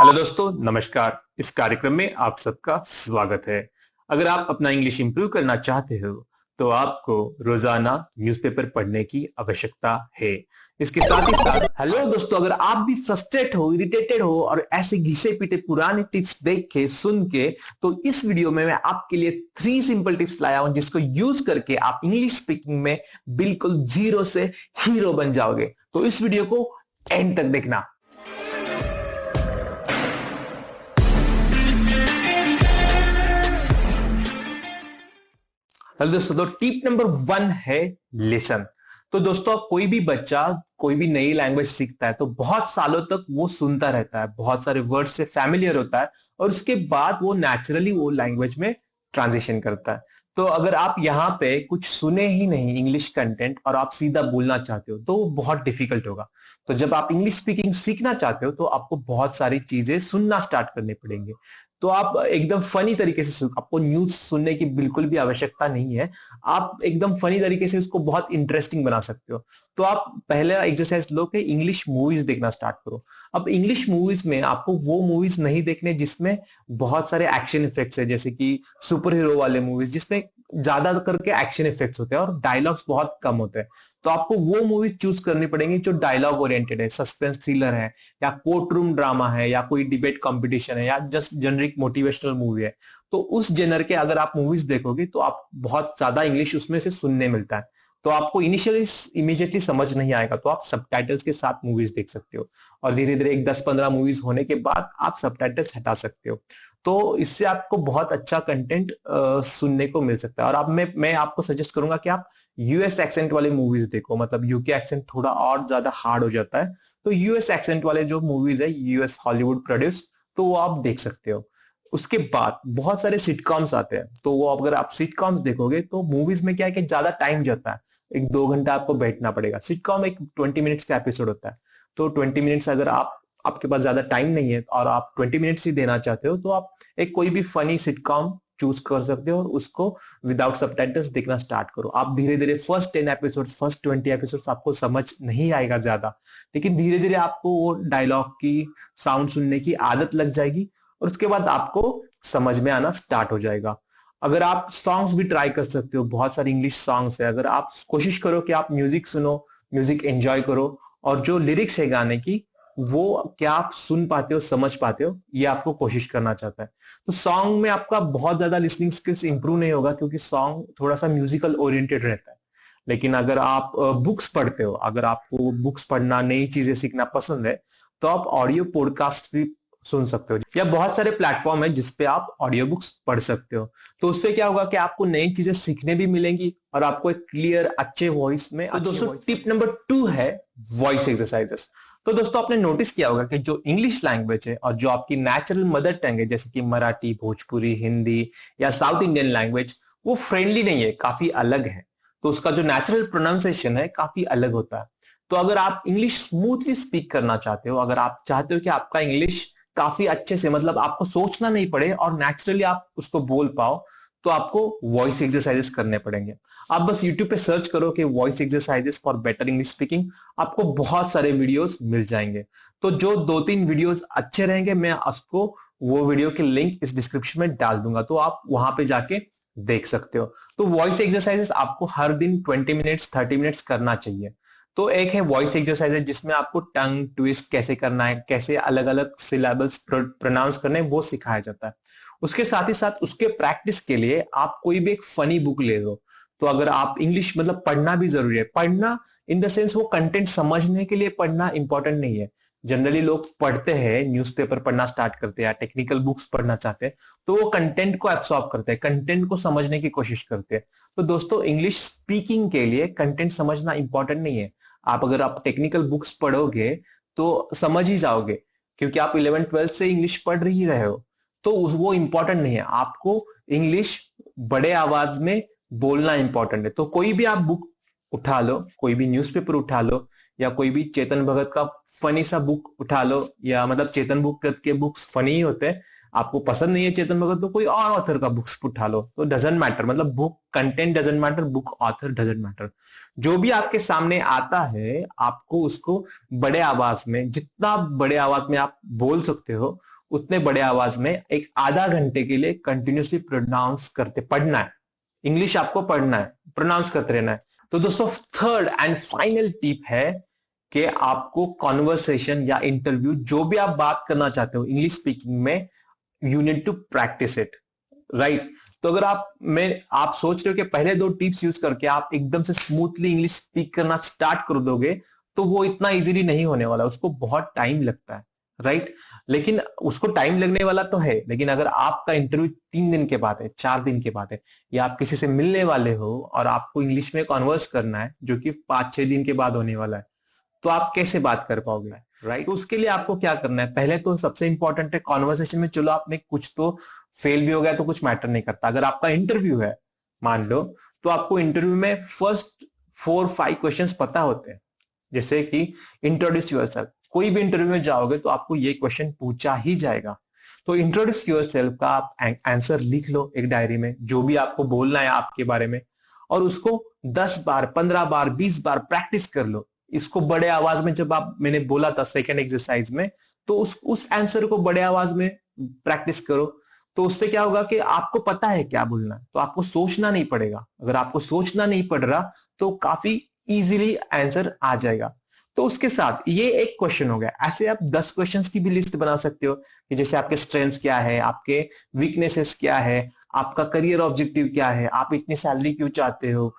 Hello दोस्तों, नमस्कार। इस कार्यक्रम में आप सबका स्वागत है। अगर आप अपना इंग्लिश इंप्रूव करना चाहते हो तो आपको रोजाना न्यूज़पेपर पढ़ने की आवश्यकता है। इसके साथ ही साथ हेलो दोस्तों, अगर आप भी फ्रस्ट्रेट हो, इरिटेटेड हो और ऐसे घिसे पीटे पुराने टिप्स देख के सुन के, तो इस वीडियो में मैं आपके लिए 3 सिंपल टिप्स लाया हूं जिसको यूज करके आप इंग्लिश स्पीकिंग में बिल्कुल जीरो से हीरो बन जाओगे। तो इस वीडियो को एंड तक देखना। हेलो दोस्तों, तो टिप नंबर 1 है लिसन। तो दोस्तों, कोई भी बच्चा कोई भी नई लैंग्वेज सीखता है तो बहुत सालों तक वो सुनता रहता है, बहुत सारे वर्ड से फैमिलियर होता है और उसके बाद वो नेचुरली वो लैंग्वेज में ट्रांजिशन करता है। तो अगर आप यहाँ पे कुछ सुने ही नहीं इंग्लिश कंटेंट और आप सीधा बोलना चाहते हो तो वो बहुत डिफिकल्ट होगा। तो जब आप इंग्लिश स्पीकिंग सीखना चाहते हो तो आपको बहुत सारी चीजें सुनना स्टार्ट करनी पड़ेंगे। तो आप एकदम फनी तरीके से आपको न्यूज सुनने की बिल्कुल भी आवश्यकता नहीं है। आप एकदम फनी तरीके से उसको बहुत इंटरेस्टिंग बना सकते हो। तो आप पहले एक्सरसाइज लो कि इंग्लिश मूवीज देखना स्टार्ट करो। अब इंग्लिश मूवीज में आपको वो मूवीज नहीं देखने जिसमें बहुत सारे एक्शन इफेक्ट्स है, जैसे कि सुपर हीरो वाले मूवीज जिसमें ज्यादा करके एक्शन इफेक्ट्स होते हैं और डायलॉग्स बहुत कम होते हैं। तो आपको वो मूवीज चूज करनी पड़ेंगी जो डायलॉग ओरिएंटेड है, सस्पेंस थ्रिलर है, या कोर्ट रूम ड्रामा है, या कोई डिबेट कंपटीशन है, या जस्ट जेनरिक मोटिवेशनल मूवी है। तो उस जेनर के अगर आप मूवीज देखोगे तो आप बहुत ज्यादा इंग्लिश उसमें से सुनने मिलता है। तो आपको इनिशियली इमीडिएटली समझ नहीं आएगा तो आप सबटाइटल्स के साथ मूवीज देख सकते हो और धीरे धीरे एक 10-15 मूवीज होने के बाद आप सबटाइटल्स हटा सकते हो। तो इससे आपको बहुत अच्छा कंटेंट सुनने को मिल सकता है। और अब मैं आपको सजेस्ट करूंगा कि आप यूएस एक्सेंट वाले मूवीज देखो, मतलब यूके एक्सेंट थोड़ा और ज्यादा हार्ड हो जाता है। तो यूएस एक्सेंट वाले जो मूवीज है, यूएस हॉलीवुड प्रोड्यूस, तो वो आप देख सकते हो। उसके बाद बहुत सारे सिटकॉम्स आते हैं, तो वो अगर आप सिटकॉम्स देखोगे तो मूवीज में क्या है कि ज्यादा टाइम जाता है, 1-2 घंटा आपको बैठना पड़ेगा। सिटकॉम एक 20 मिनट्स का एपिसोड होता है। तो 20 मिनट्स अगर आपके पास ज्यादा टाइम नहीं है और आप 20 मिनट्स ही देना चाहते हो तो आप एक कोई भी फनी सिटकॉम चूज कर सकते हो और उसको विदाउट सबटाइटल्स देखना स्टार्ट करो। आप धीरे धीरे फर्स्ट 10 एपिसोड, फर्स्ट 20 एपिसोड आपको समझ नहीं आएगा ज्यादा, लेकिन धीरे धीरे आपको वो डायलॉग की साउंड सुनने की आदत लग जाएगी और उसके बाद आपको समझ में आना स्टार्ट हो जाएगा। अगर आप सॉन्ग्स भी ट्राई कर सकते हो, बहुत सारे इंग्लिश सॉन्ग्स है। अगर आप कोशिश करो कि आप म्यूजिक सुनो, म्यूजिक एंजॉय करो और जो लिरिक्स है गाने की वो क्या आप सुन पाते हो, समझ पाते हो, ये आपको कोशिश करना चाहता है। तो सॉन्ग में आपका बहुत ज्यादा लिसनिंग स्किल्स इंप्रूव नहीं होगा क्योंकि सॉन्ग थोड़ा सा म्यूजिकल ओरिएंटेड रहता है। लेकिन अगर आप बुक्स पढ़ते हो, अगर आपको बुक्स पढ़ना, नई चीजें सीखना पसंद है, तो आप ऑडियो पॉडकास्ट भी सुन सकते हो या बहुत सारे प्लेटफॉर्म है जिसपे आप ऑडियो बुक्स पढ़ सकते हो। तो उससे क्या होगा कि आपको नई चीजें सीखने भी मिलेंगी और आपको एक क्लियर अच्छे वॉइस में। तो दोस्तों, टिप नंबर 2 है वॉइस एक्सरसाइजेस। तो दोस्तों, आपने नोटिस किया होगा कि जो इंग्लिश लैंग्वेज है और जो आपकी नेचुरल मदर टंग है, जैसे कि मराठी, भोजपुरी, हिंदी या साउथ इंडियन लैंग्वेज, वो फ्रेंडली नहीं है, काफी अलग है। तो उसका जो नेचुरल प्रोनाउंसिएशन है काफी अलग होता है। तो अगर आप इंग्लिश स्मूथली स्पीक करना चाहते हो, अगर आप चाहते हो कि आपका इंग्लिश काफी अच्छे से, मतलब आपको सोचना नहीं पड़े और नेचुरली आप उसको बोल पाओ, तो आपको वॉइस एक्सरसाइजेस करने पड़ेंगे। आप बस YouTube पे सर्च करो कि voice exercises for better English speaking, आपको बहुत सारे वीडियोस मिल जाएंगे। तो जो 2-3 वीडियोस अच्छे रहेंगे मैं आपको वो वीडियो के लिंक इस डिस्क्रिप्शन में डाल दूंगा, तो आप वहां पे जाके देख सकते हो। तो वॉइस एक्सरसाइजेस आपको हर दिन 20 मिनट्स 30 मिनट्स करना चाहिए। तो एक है वॉइस एक्सरसाइजेस जिसमें आपको टंग ट्विस्ट कैसे करना है, कैसे अलग अलग सिलेबल्स प्रोनाउंस करने हैं, वो सिखाया जाता है। उसके साथ ही साथ उसके प्रैक्टिस के लिए आप कोई भी एक फनी बुक ले लो। तो अगर आप इंग्लिश, मतलब पढ़ना भी जरूरी है, पढ़ना इन द सेंस वो कंटेंट समझने के लिए पढ़ना इंपॉर्टेंट नहीं है। जनरली लोग पढ़ते हैं, न्यूज़पेपर पढ़ना स्टार्ट करते हैं, टेक्निकल बुक्स पढ़ना चाहते हैं, तो वो कंटेंट को एब्सॉर्ब करते हैं, कंटेंट को समझने की कोशिश करते हैं। तो दोस्तों, इंग्लिश स्पीकिंग के लिए कंटेंट समझना इंपॉर्टेंट नहीं है। अगर आप टेक्निकल बुक्स पढ़ोगे तो समझ ही जाओगे क्योंकि आप 11th-12th से इंग्लिश पढ़ ही रहे हो। तो वो इंपॉर्टेंट नहीं है, आपको इंग्लिश बड़े आवाज में बोलना इंपॉर्टेंट है। तो कोई भी आप बुक उठा लो, कोई भी न्यूज़पेपर उठा लो, या कोई भी चेतन भगत का फनी सा बुक उठा लो, या मतलब चेतन भगत के बुक्स फनी ही होते हैं। आपको पसंद नहीं है चेतन भगत तो कोई और ऑथर का बुक्स उठा लो, तो डजेंट मैटर, मतलब book content doesn't matter, book author doesn't matter. जो भी आपके सामने आता है आपको उसको बड़े आवाज में, जितना बड़े आवाज में आप बोल सकते हो उतने बड़े आवाज में एक आधा घंटे के लिए कंटिन्यूसली प्रोनाउंस करते पढ़ना है। इंग्लिश आपको पढ़ना है, प्रोनाउंस करते रहना है। तो दोस्तों थर्ड एंड फाइनल टिप है कि आपको कॉन्वर्सेशन या इंटरव्यू जो भी आप बात करना चाहते हो इंग्लिश स्पीकिंग में, you need to practise it, right. तो अगर आप सोच रहे हो कि पहले दो टिप्स यूज करके आप एकदम से स्मूथली इंग्लिश स्पीक करना स्टार्ट कर दोगे, तो वो इतना इजीली नहीं होने वाला, उसको बहुत टाइम लगता है, राइट। लेकिन उसको टाइम लगने वाला तो है, लेकिन अगर आपका इंटरव्यू 3 दिन के बाद है, 4 दिन के बाद है, या आप किसी से मिलने वाले हो और आपको इंग्लिश में कॉन्वर्स करना है जो कि 5-6 दिन के बाद होने वाला है, तो आप कैसे बात कर पाओगे, राइट। तो उसके लिए आपको क्या करना है, पहले तो सबसे इंपॉर्टेंट है कॉन्वर्सेशन में, चलो आपने कुछ तो फेल भी हो गया तो कुछ मैटर नहीं करता। अगर आपका इंटरव्यू है मान लो, तो आपको इंटरव्यू में फर्स्ट 4-5 क्वेश्चंस पता होते हैं, जैसे कि इंट्रोड्यूस योरसेल्फ। कोई भी इंटरव्यू में जाओगे तो आपको ये क्वेश्चन पूछा ही जाएगा। तो इंट्रोड्यूस योरसेल्फ का आप आंसर लिख लो एक डायरी में, जो भी आपको बोलना है आपके बारे में, और उसको 10 बार, 15 बार, 20 बार प्रैक्टिस कर लो। इसको बड़े आवाज में, जब आप, मैंने बोला था सेकेंड एक्सरसाइज में, तो उस आंसर को बड़े आवाज में प्रैक्टिस करो। तो उससे क्या होगा कि आपको पता है क्या बोलना है, तो आपको सोचना नहीं पड़ेगा। अगर आपको सोचना नहीं पड़ रहा तो काफी इजीली आंसर आ जाएगा। तो उसके साथ ये एक क्वेश्चन हो गया। ऐसे आप 10 क्वेश्चंस की भी लिस्ट बना सकते हो कि जैसे आपके स्ट्रेंथ्स क्या है, आपके वीकनेसेस क्या है, आपका करियर ऑब्जेक्टिव क्या है, आप इतनी सैलरी क्यों चाहते हो,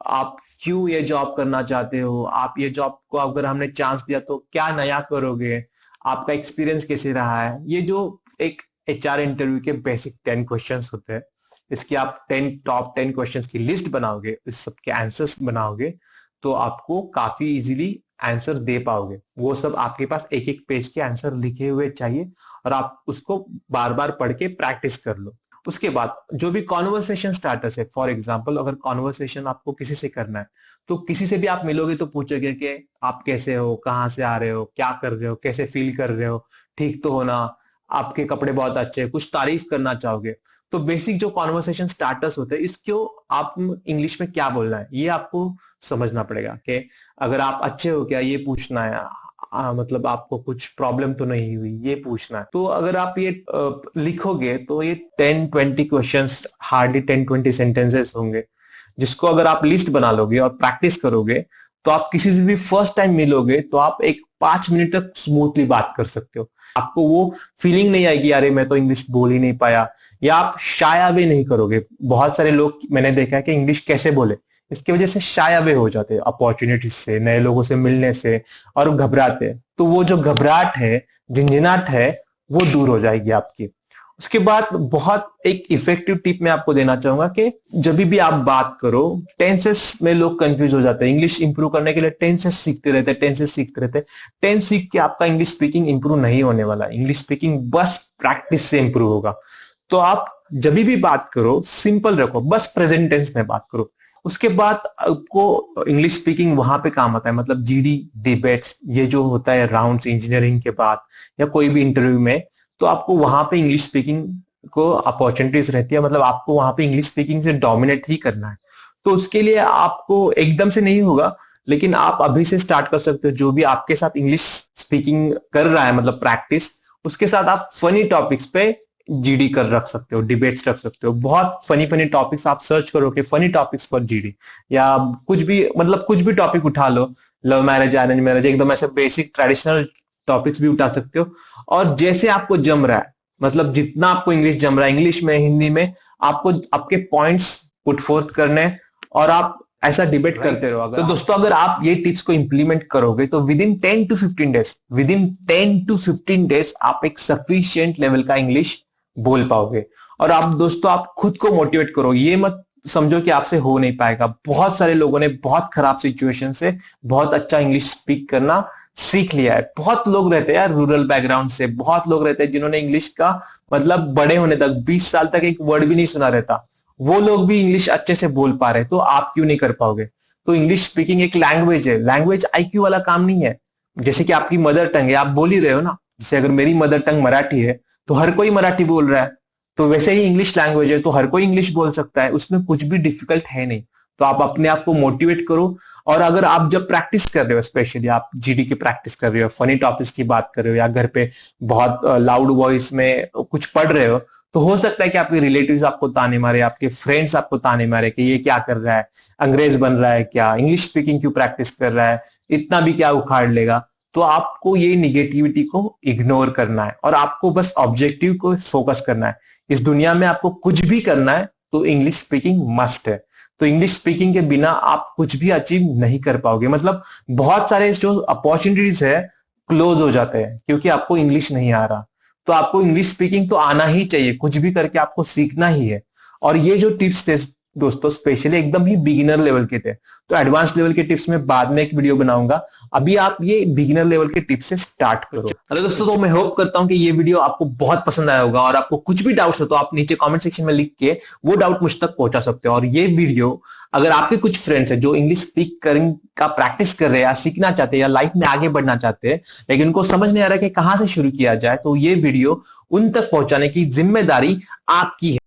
आप क्यों ये जॉब करना चाहते हो, आप ये जॉब को अगर हमने चांस दिया तो क्या नया करोगे, आपका एक्सपीरियंस कैसे रहा है। ये जो एक एचआर इंटरव्यू के बेसिक 10 क्वेश्चंस होते हैं, इसकी आप टॉप 10 क्वेश्चंस की लिस्ट बनाओगे, इस सबके आंसर्स बनाओगे, तो आपको काफी इजीली आंसर दे पाओगे। वो सब आपके पास एक एक पेज के आंसर लिखे हुए चाहिए, और आप उसको बार बार पढ़ के प्रैक्टिस कर लो। उसके बाद जो भी कॉन्वर्सेशन स्टार्टर्स है, फॉर एग्जाम्पल अगर कॉन्वर्सेशन आपको किसी से करना है, तो किसी से भी आप मिलोगे तो पूछोगे कि आप कैसे हो, कहाँ से आ रहे हो, क्या कर रहे हो, कैसे फील कर रहे हो, ठीक तो होना, आपके कपड़े बहुत अच्छे हैं, कुछ तारीफ करना चाहोगे। तो बेसिक जो कॉन्वर्सेशन स्टार्टर्स होते हैं, इसको आप इंग्लिश में क्या बोलना है ये आपको समझना पड़ेगा। कि अगर आप अच्छे हो क्या, ये पूछना है। मतलब आपको कुछ प्रॉब्लम तो नहीं हुई, ये पूछना है। तो अगर आप ये लिखोगे तो ये 10-20 क्वेश्चंस, हार्डली 10-20 सेंटेंसेस होंगे, जिसको अगर आप लिस्ट बना लोगे और प्रैक्टिस करोगे, तो आप किसी से भी फर्स्ट टाइम मिलोगे तो आप एक 5 मिनट तक स्मूथली बात कर सकते हो। आपको वो फीलिंग नहीं आएगी अरे मैं तो इंग्लिश बोल ही नहीं पाया, या आप शाय अवे नहीं करोगे। बहुत सारे लोग मैंने देखा है कि इंग्लिश कैसे बोले, इसकी वजह से शाय अवे हो जाते हैं अपॉर्चुनिटीज से, नए लोगों से मिलने से, और घबराते हैं। तो वो जो घबराहट है, झिंझनाहट है, वो दूर हो जाएगी आपकी। उसके बाद बहुत एक इफेक्टिव टिप मैं आपको देना चाहूंगा कि जब भी आप बात करो, टेंसेस में लोग कंफ्यूज हो जाते हैं। इंग्लिश इंप्रूव करने के लिए टेंसेस सीखते रहते हैं, टेंसेस सीखते रहते हैं। टेंस सीख के आपका इंग्लिश स्पीकिंग इंप्रूव नहीं होने वाला। इंग्लिश स्पीकिंग बस प्रैक्टिस से इंप्रूव होगा। तो आप जब भी बात करो सिंपल रखो, बस प्रेजेंट टेंस में बात करो। उसके बाद आपको इंग्लिश स्पीकिंग वहां पे काम आता है, मतलब जीडी डिबेट्स, ये जो होता है राउंड्स इंजीनियरिंग के बाद या कोई भी इंटरव्यू में, तो आपको वहां पे इंग्लिश स्पीकिंग को अपॉर्चुनिटीज रहती है। मतलब आपको वहां पे इंग्लिश स्पीकिंग से डोमिनेट ही करना है। तो उसके लिए आपको एकदम से नहीं होगा, लेकिन आप अभी से स्टार्ट कर सकते हो। जो भी आपके साथ इंग्लिश स्पीकिंग कर रहा है, मतलब प्रैक्टिस, उसके साथ आप फनी टॉपिक्स पे जीडी कर रख सकते हो, डिबेट्स रख सकते हो। बहुत फनी फनी टॉपिक्स आप सर्च करो कि फनी टॉपिक्स फॉर जीडी, या कुछ भी, मतलब कुछ भी टॉपिक उठा लो, लव मैरिज, अरेंज मैरिज, एकदम ऐसे बेसिक ट्रेडिशनल टॉपिक्स भी उठा सकते हो। और जैसे आपको जम रहा है, मतलब जितना आपको इंग्लिश जम रहा है, इंग्लिश में, हिंदी में, आपको आपके पॉइंट्स पुट फोर्थ करने, और आप ऐसा डिबेट करते रहो। तो दोस्तों अगर आप ये टिप्स को इंप्लीमेंट करोगे तो विद इन 10 to 15 डेज आप एक सफिशिएंट लेवल का इंग्लिश बोल पाओगे। और आप दोस्तों आप खुद को मोटिवेट करो, ये मत समझो कि आपसे हो नहीं पाएगा। बहुत सारे लोगों ने बहुत खराब सिचुएशन से बहुत अच्छा इंग्लिश स्पीक करना सीख लिया है। बहुत लोग रहते हैं यार रूरल बैकग्राउंड से, बहुत लोग रहते हैं जिन्होंने इंग्लिश का मतलब बड़े होने तक 20 साल तक एक वर्ड भी नहीं सुना रहता, वो लोग भी इंग्लिश अच्छे से बोल पा रहे हैं। तो आप क्यों नहीं कर पाओगे? तो इंग्लिश स्पीकिंग एक लैंग्वेज है, लैंग्वेज आईक्यू वाला काम नहीं है। जैसे कि आपकी मदर टंग है, आप बोल ही रहे हो ना। जैसे अगर मेरी मदर टंग मराठी है तो हर कोई मराठी बोल रहा है। तो वैसे ही इंग्लिश लैंग्वेज है तो हर कोई इंग्लिश बोल सकता है, उसमें कुछ भी डिफिकल्ट है नहीं। तो आप अपने आप को मोटिवेट करो। और अगर आप जब प्रैक्टिस कर रहे हो, स्पेशली आप जीडी की प्रैक्टिस कर रहे हो, फनी टॉपिक्स की बात कर रहे हो, या घर पे बहुत लाउड वॉइस में कुछ पढ़ रहे हो, तो हो सकता है कि आपके रिलेटिव्स आपको ताने मारे, आपके फ्रेंड्स आपको ताने मारे कि ये क्या कर रहा है, अंग्रेज बन रहा है क्या, इंग्लिश स्पीकिंग क्यों प्रैक्टिस कर रहा है, इतना भी क्या उखाड़ लेगा। तो आपको ये निगेटिविटी को इग्नोर करना है और आपको बस ऑब्जेक्टिव को फोकस करना है। इस दुनिया में आपको कुछ भी करना है तो इंग्लिश स्पीकिंग मस्ट है। तो इंग्लिश स्पीकिंग के बिना आप कुछ भी अचीव नहीं कर पाओगे। मतलब बहुत सारे जो अपॉर्चुनिटीज है क्लोज हो जाते हैं क्योंकि आपको इंग्लिश नहीं आ रहा। तो आपको इंग्लिश स्पीकिंग तो आना ही चाहिए, कुछ भी करके आपको सीखना ही है। और ये जो टिप्स थे दोस्तों, स्पेशली एकदम ही बिगिनर लेवल के थे। तो एडवांस लेवल के टिप्स में बाद में एक वीडियो बनाऊंगा। अभी आप ये बिगिनर लेवल के टिप्स से स्टार्ट करो। हेलो दोस्तों, तो मैं होप करता हूं कि ये वीडियो आपको बहुत पसंद आया होगा, और आपको कुछ भी डाउट्स हो तो आप नीचे कमेंट सेक्शन में लिख के वो डाउट मुझ तक पहुंचा सकते हो। और ये वीडियो अगर आपके कुछ फ्रेंड्स हैं जो इंग्लिश स्पीक का प्रैक्टिस कर रहे हैं, या सीखना चाहते हैं, या लाइफ में आगे बढ़ना चाहते हैं, लेकिन उनको समझ नहीं आ रहा कि कहां से शुरू किया जाए, तो ये वीडियो उन तक पहुंचाने की जिम्मेदारी आपकी है।